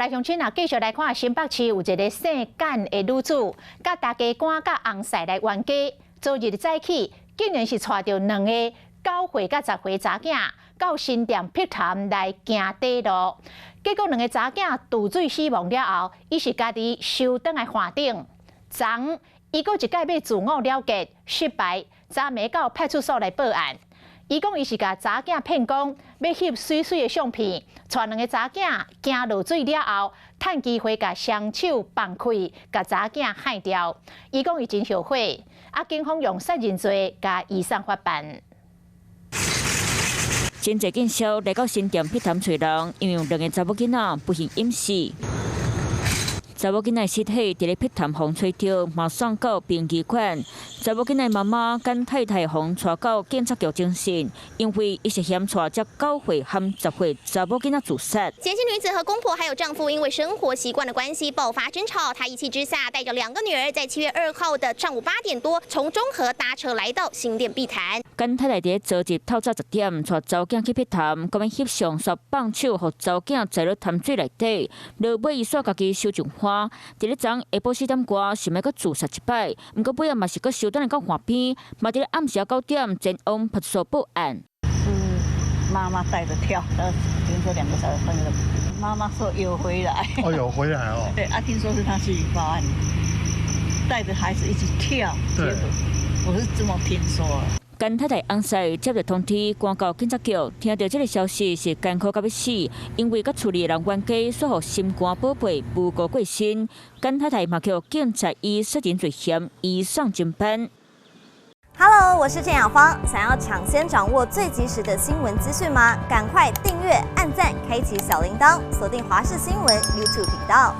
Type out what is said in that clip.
来，乡亲啊，继续来看新北市有一个姓简的女子，甲大家赶甲红婿来冤家。昨日早起，竟然是带着2个9岁甲10岁查囝到新店碧潭来行地路，结果2个查囝渡水死亡了后，伊是家己收倒来岸顶。昨伊阁一届要自我了结，失败，昨暝到派出所来报案。伊讲伊是甲查囝骗讲要翕水水的相片，带2个查囝行落水了后，趁机会甲双手放开，甲查囝害掉。伊讲伊真后悔，警方用杀人罪甲移送法办。真侪警消来到新店碧潭找人，因为2个查某囡仔不幸淹死。查某囡仔尸体伫咧碧潭洪吹着，马上到殡仪馆。查某囡仔妈妈跟太太洪带到警察局侦讯，因为伊是嫌带只9岁和10岁查某囡仔自杀。嫌弃女子和公婆还有丈夫因为生活习惯的关系爆发争吵，她一气之下带着2个女儿，在7月2号的上午8点多，从中和搭车来到新店碧潭。跟太太伫昨日透早10点带查某囝去碧潭，讲要翕相煞放手，互查某囝栽入潭水内底，落尾伊煞家己烧上花。伫咧昨下晡4点多，想要搁自杀一摆，毋过尾仔嘛是搁收倒来到岸边，嘛伫咧暗时9点前往派出所报案。是妈妈带着跳，听说2个小朋友，妈妈说有回来。哦，有回来哦。对听说是他去报案，带着孩子一起跳。对，我是这么听说。跟太太红婿接到通知，赶到警察局，听到这个消息是艰苦到要死，因为甲处理的人冤家，说互心肝宝贝无辜过身。跟太太嘛叫警察以杀人罪嫌移送侦办。Hello， 我是郑雅芳。想要抢先掌握最及时的新闻资讯吗？赶快订阅、按赞、开启小铃铛，锁定华视新闻 YouTube 频道。